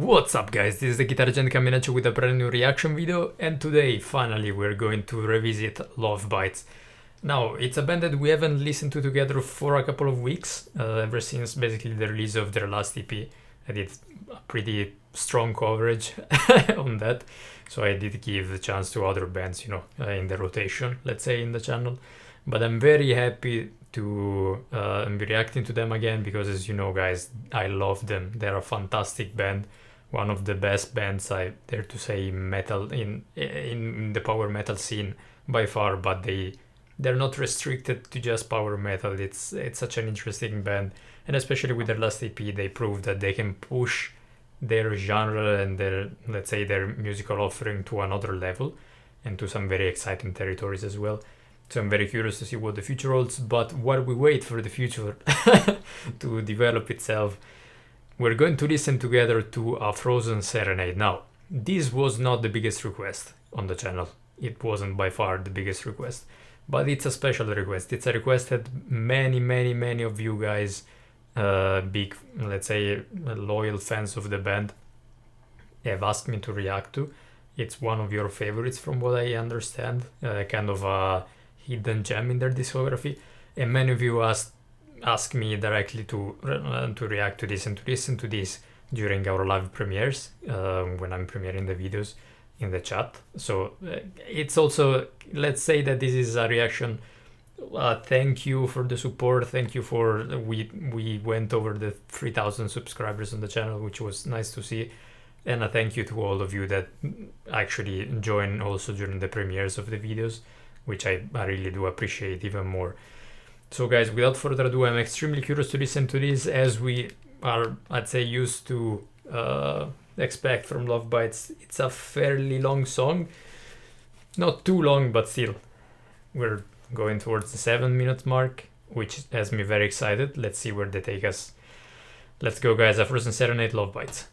What's up guys, this is the Guitar Legend coming at you with a brand new reaction video, and today finally we're going to revisit Lovebites. Now, it's a band that we haven't listened to together for a couple of weeks, ever since basically the release of their last EP. I did a pretty strong coverage on that, so I did give the chance to other bands, in the rotation, let's say, in the channel. But I'm very happy to be reacting to them again because, as you know guys, I love them. They're a fantastic band. One of the best bands, I dare to say, metal in the power metal scene by far, but they're not restricted to just power metal. It's such an interesting band, and especially with their last EP, they proved that they can push their genre and their, let's say, their musical offering to another level and to some very exciting territories as well. So I'm very curious to see what the future holds, but while we wait for the future to develop itself, we're going to listen together to a Frozen Serenade. Now, this was not the biggest request on the channel. It wasn't by far the biggest request, but it's a special request. It's a request that many of you guys, big, let's say, loyal fans of the band, have asked me to react to. It's one of your favorites from what I understand, kind of a hidden gem in their discography, and many of you ask me directly to react to this and to listen to this during our live premieres, when I'm premiering the videos in the chat. So it's also, let's say that this is a reaction. Thank you for the support. Thank you for, we went over the 3,000 subscribers on the channel, which was nice to see. And a thank you to all of you that actually join also during the premieres of the videos, which I really do appreciate even more. So guys, without further ado, I'm extremely curious to listen to this, as we are, I'd say, used to expect from Lovebites. It's a fairly long song. Not too long, but still. We're going towards the 7-minute mark, which has me very excited. Let's see where they take us. Let's go guys, a Frozen Serenade, Lovebites.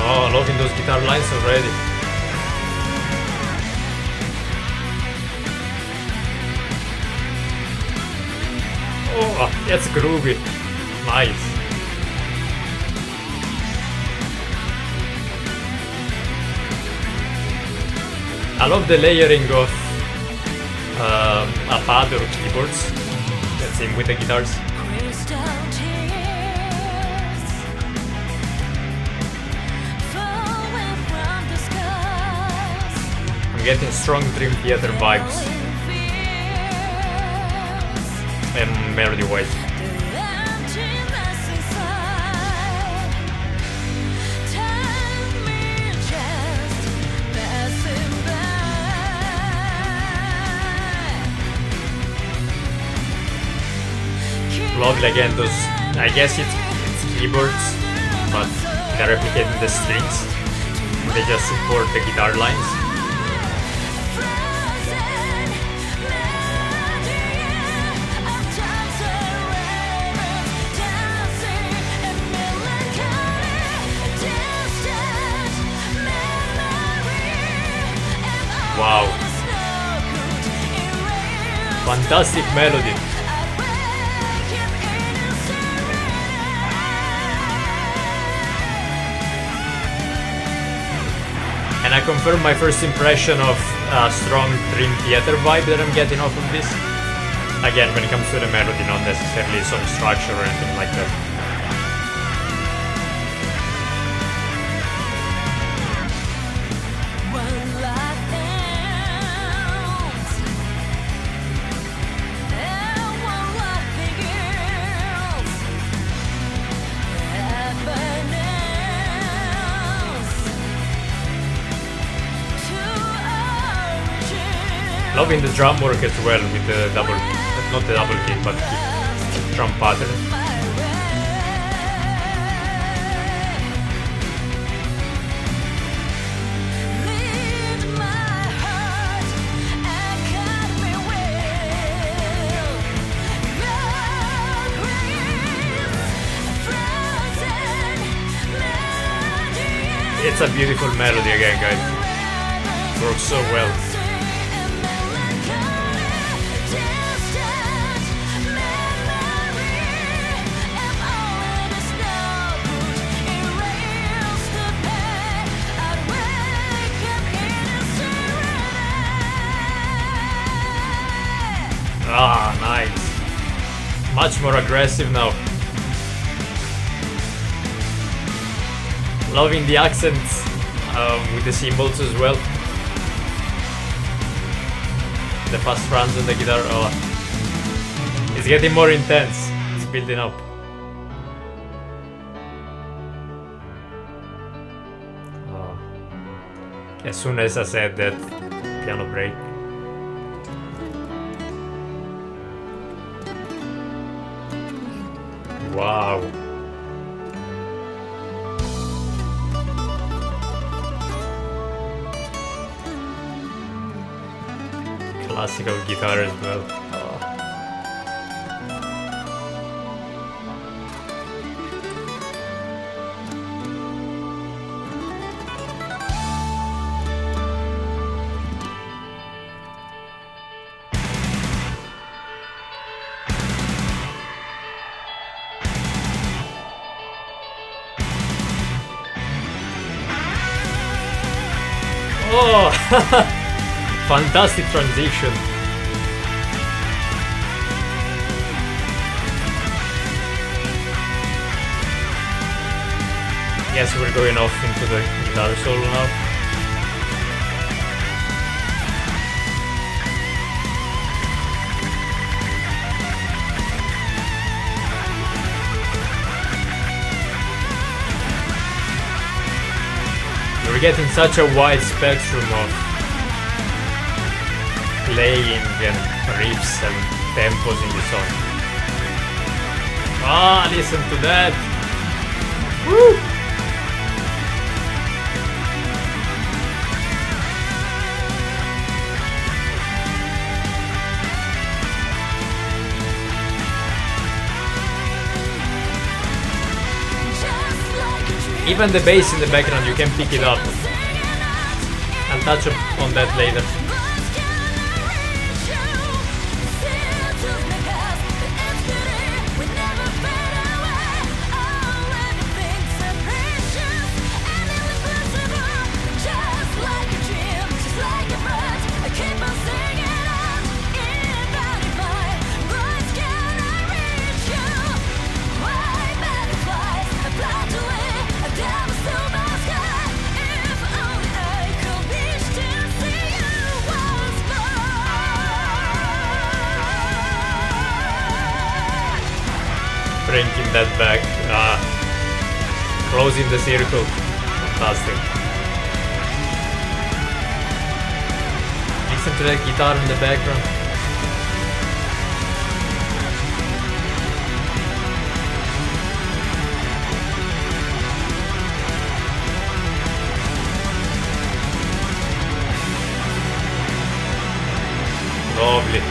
Oh, loving those guitar lines already. Oh, that's groovy. Nice. I love the layering of a pad or keyboards. That's in with the guitars. Getting strong Dream Theater vibes and melody wise. Lovely again, those, I guess it's keyboards, but they're replicating the strings. They just support the guitar lines. Wow, fantastic melody. And I confirm my first impression of a strong Dream Theater vibe that I'm getting off of this. Again, when it comes to the melody, not necessarily some structure or anything like that. Loving the drum work as well with the double, not the double kick, but the drum pattern. It's a beautiful melody again, guys. Works so well. Ah, nice. Much more aggressive now. Loving the accents with the cymbals as well. The fast runs on the guitar. Oh, it's getting more intense. It's building up. Oh. As soon as I said that, piano break. Wow. Classical guitar as well. Oh, fantastic transition. Yes, we're going off into the guitar solo now. We're getting such a wide spectrum of playing and riffs and tempos in the song. Ah, listen to that! Woo! Even the bass in the background, you can pick it up. I'll touch on that later. Bringing that back, closing the circle, fantastic. Listen to that guitar in the background. Lovely.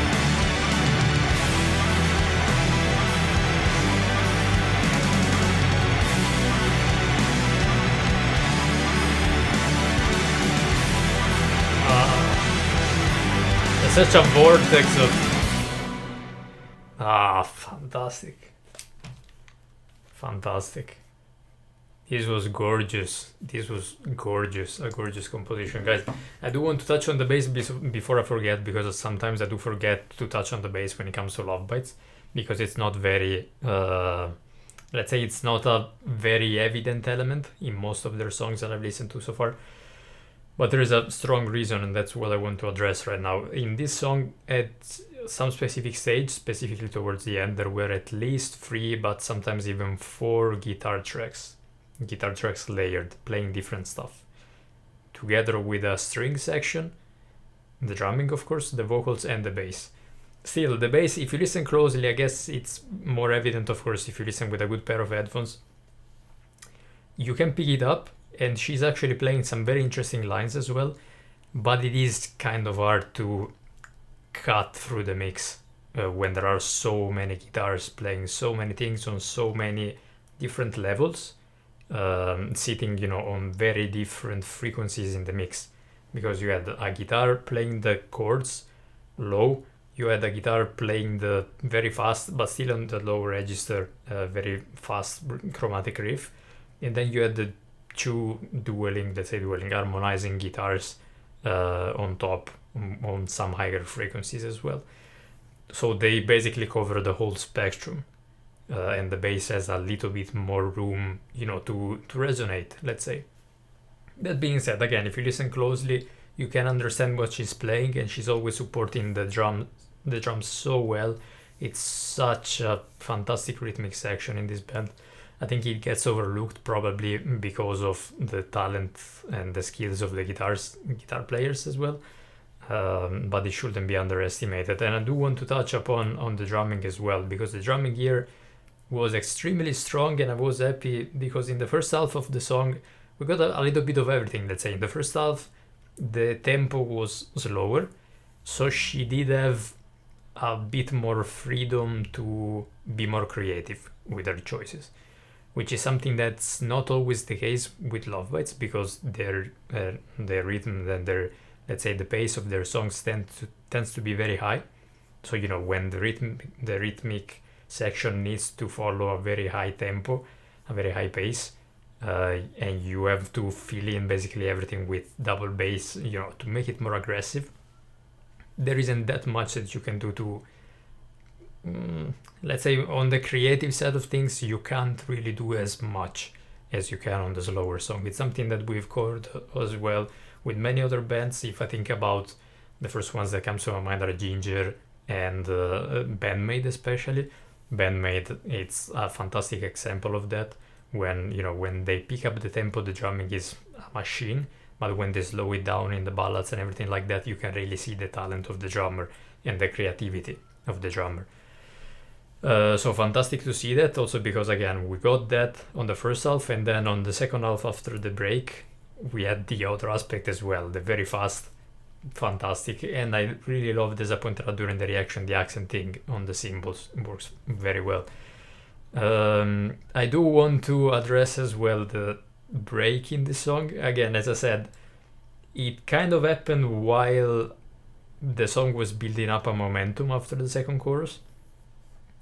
Such a vortex of fantastic. Fantastic. This was gorgeous. This was gorgeous. A gorgeous composition, guys. I do want to touch on the bass before I forget, because sometimes I do forget to touch on the bass when it comes to Lovebites, because it's not very let's say it's not a very evident element in most of their songs that I've listened to so far. But there is a strong reason, and that's what I want to address right now. In this song, at some specific stage, specifically towards the end, there were at least 3, but sometimes even 4 guitar tracks layered, playing different stuff. Together with a string section, the drumming, of course, the vocals, and the bass. Still, the bass, if you listen closely, I guess it's more evident, of course, if you listen with a good pair of headphones. You can pick it up. And she's actually playing some very interesting lines as well, but it is kind of hard to cut through the mix when there are so many guitars playing so many things on so many different levels, sitting, you know, on very different frequencies in the mix, because you had a guitar playing the chords low, you had a guitar playing the very fast but still on the low register, very fast chromatic riff, and then you had the two dueling harmonizing guitars on top on some higher frequencies as well. So they basically cover the whole spectrum, and the bass has a little bit more room, you know, to resonate, let's say. That being said, again, if you listen closely, you can understand what she's playing, and she's always supporting the drums so well. It's such a fantastic rhythmic section in this band. I think it gets overlooked probably because of the talent and the skills of the guitar players as well, but it shouldn't be underestimated. And I do want to touch upon on the drumming as well, because the drumming here was extremely strong, and I was happy because in the first half of the song we got a little bit of everything. Let's say in the first half the tempo was slower, so she did have a bit more freedom to be more creative with her choices, which is something that's not always the case with Lovebites, because their rhythm and their, let's say, the pace of their songs tends to be very high. So, you know, when the rhythmic section needs to follow a very high tempo, a very high pace, and you have to fill in basically everything with double bass, you know, to make it more aggressive, there isn't that much that you can do to, let's say, on the creative side of things, you can't really do as much as you can on the slower song. It's something that we've covered as well with many other bands. If I think about the first ones that comes to my mind are Ginger and Bandmate, especially. Bandmate, it's a fantastic example of that. When, you know, when they pick up the tempo, the drumming is a machine, but when they slow it down in the ballads and everything like that, you can really see the talent of the drummer and the creativity of the drummer. So fantastic to see that, also because, again, we got that on the first half, and then on the second half after the break, we had the other aspect as well, the very fast, fantastic. And I really love, as I pointed out during the reaction, the accenting on the cymbals works very well. I do want to address as well the break in the song. Again, as I said, it kind of happened while the song was building up a momentum after the second chorus,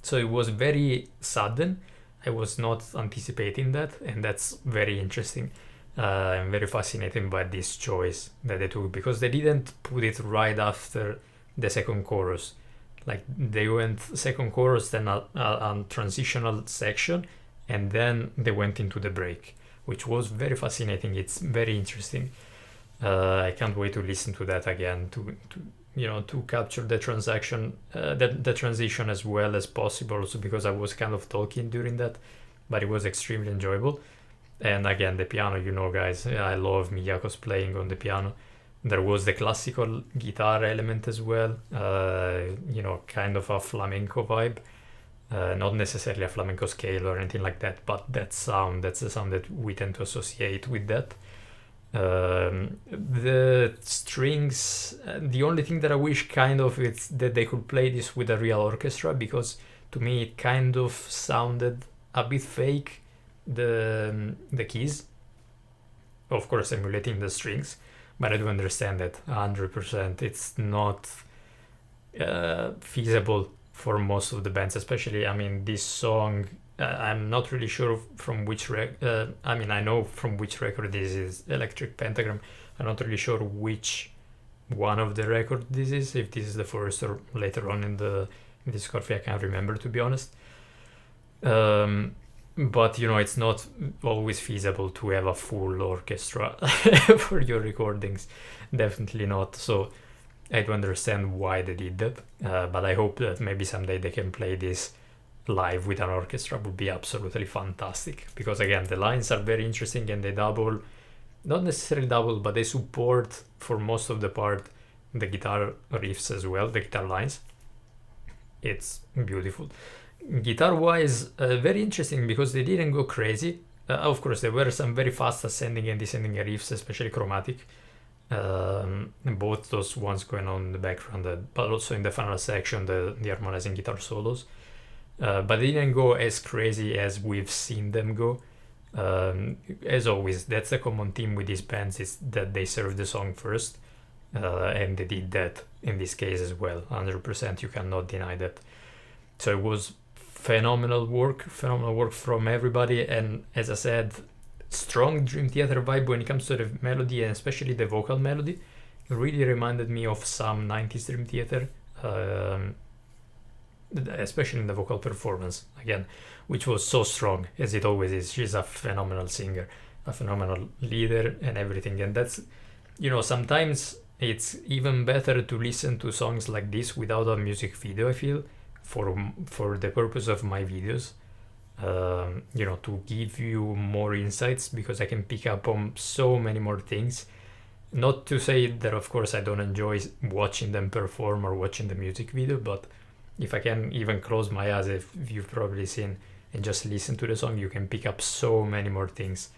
so it was very sudden. I was not anticipating that, and that's very interesting. I'm very fascinated by this choice that they took, because they didn't put it right after the second chorus. Like, they went second chorus, then a transitional section, and then they went into the break, which was very fascinating. It's very interesting. I can't wait to listen to that again, to capture the the transition as well as possible, also because I was kind of talking during that, but it was extremely enjoyable. And again, the piano, you know, guys, I love Miyako's playing on the piano. There was the classical guitar element as well, kind of a flamenco vibe. Not necessarily a flamenco scale or anything like that, but that's the sound that we tend to associate with that. The strings, the only thing that I wish kind of is that they could play this with a real orchestra, because to me it kind of sounded a bit fake, the keys, of course emulating the strings, but I do understand that 100% it's not feasible for most of the bands, especially, I mean, this song, I'm not really sure from which I know from which record this is, Electric Pentagram. I'm not really sure which one of the record this is, if this is the first or later on in the discography. I can't remember, to be honest. But you know, it's not always feasible to have a full orchestra for your recordings, definitely not. So I do understand why they did that, but I hope that maybe someday they can play this live with an orchestra. Would be absolutely fantastic, because again, the lines are very interesting, and they double, not necessarily double, but they support for most of the part the guitar riffs as well, the guitar lines. It's beautiful. Guitar wise, very interesting, because they didn't go crazy. Of course, there were some very fast ascending and descending riffs, especially chromatic, both those ones going on in the background, but also in the final section, the harmonizing guitar solos. But they didn't go as crazy as we've seen them go. As always, that's a common theme with these bands, is that they serve the song first, and they did that in this case as well. 100%, you cannot deny that. So it was phenomenal work from everybody, and as I said, strong Dream Theater vibe when it comes to the melody, and especially the vocal melody. It really reminded me of some 90s Dream Theater, especially in the vocal performance again, which was so strong, as it always is. She's a phenomenal singer, a phenomenal leader and everything. And that's, sometimes it's even better to listen to songs like this without a music video, I feel, for the purpose of my videos, to give you more insights, because I can pick up on so many more things. Not to say that, of course, I don't enjoy watching them perform or watching the music video, but if I can even close my eyes, if you've probably seen, and just listen to the song, you can pick up so many more things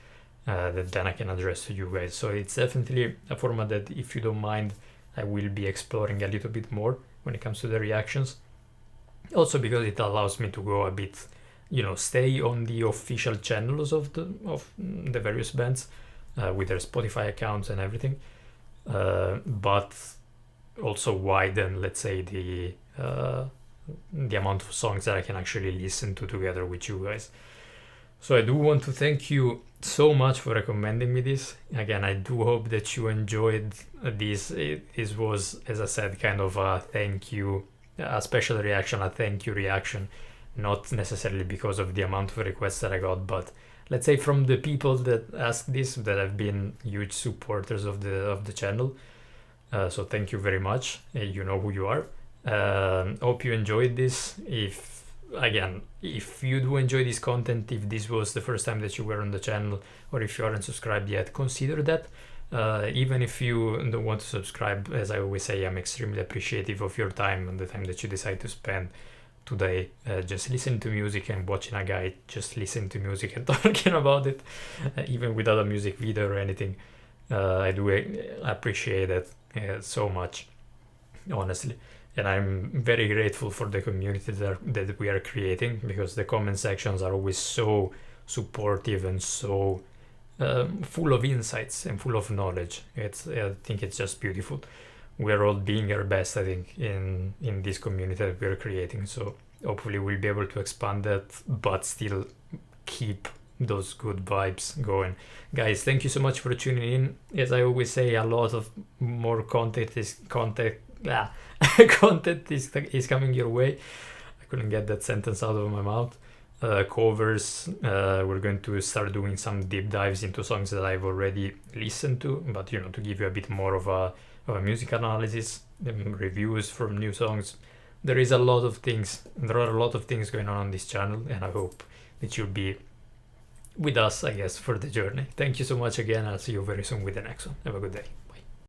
that then I can address to you guys. So it's definitely a format that, if you don't mind, I will be exploring a little bit more when it comes to the reactions. Also because it allows me to go a bit, stay on the official channels of the various bands with their Spotify accounts and everything, but also widen, let's say, the amount of songs that I can actually listen to together with you guys. So I do want to thank you so much for recommending me this. Again, I do hope that you enjoyed this. This was, as I said, kind of a thank you, a special reaction, a thank you reaction, not necessarily because of the amount of requests that I got, but let's say from the people that asked this, that have been huge supporters of the channel. So thank you very much. You know who you are. Hope you enjoyed this. If you do enjoy this content, if this was the first time that you were on the channel, or if you aren't subscribed yet, consider that. Even if you don't want to subscribe, as I always say, I'm extremely appreciative of your time and the time that you decide to spend today just listening to music and watching a guy just listen to music and talking about it, even without a music video or anything. I do appreciate it so much, honestly. And I'm very grateful for the community that we are creating, because the comment sections are always so supportive and so full of insights and full of knowledge. I think it's just beautiful. We're all being our best, I think, in this community that we're creating. So hopefully we'll be able to expand that, but still keep those good vibes going. Guys, thank you so much for tuning in. As I always say, a lot of more content is coming your way. I couldn't get that sentence out of my mouth. Covers, we're going to start doing some deep dives into songs that I've already listened to, but to give you a bit more of a music analysis, reviews from new songs. There are a lot of things going on this channel, and I hope that you'll be with us, I guess, for the journey. Thank you so much again. I'll see you very soon with the next one. Have a good day.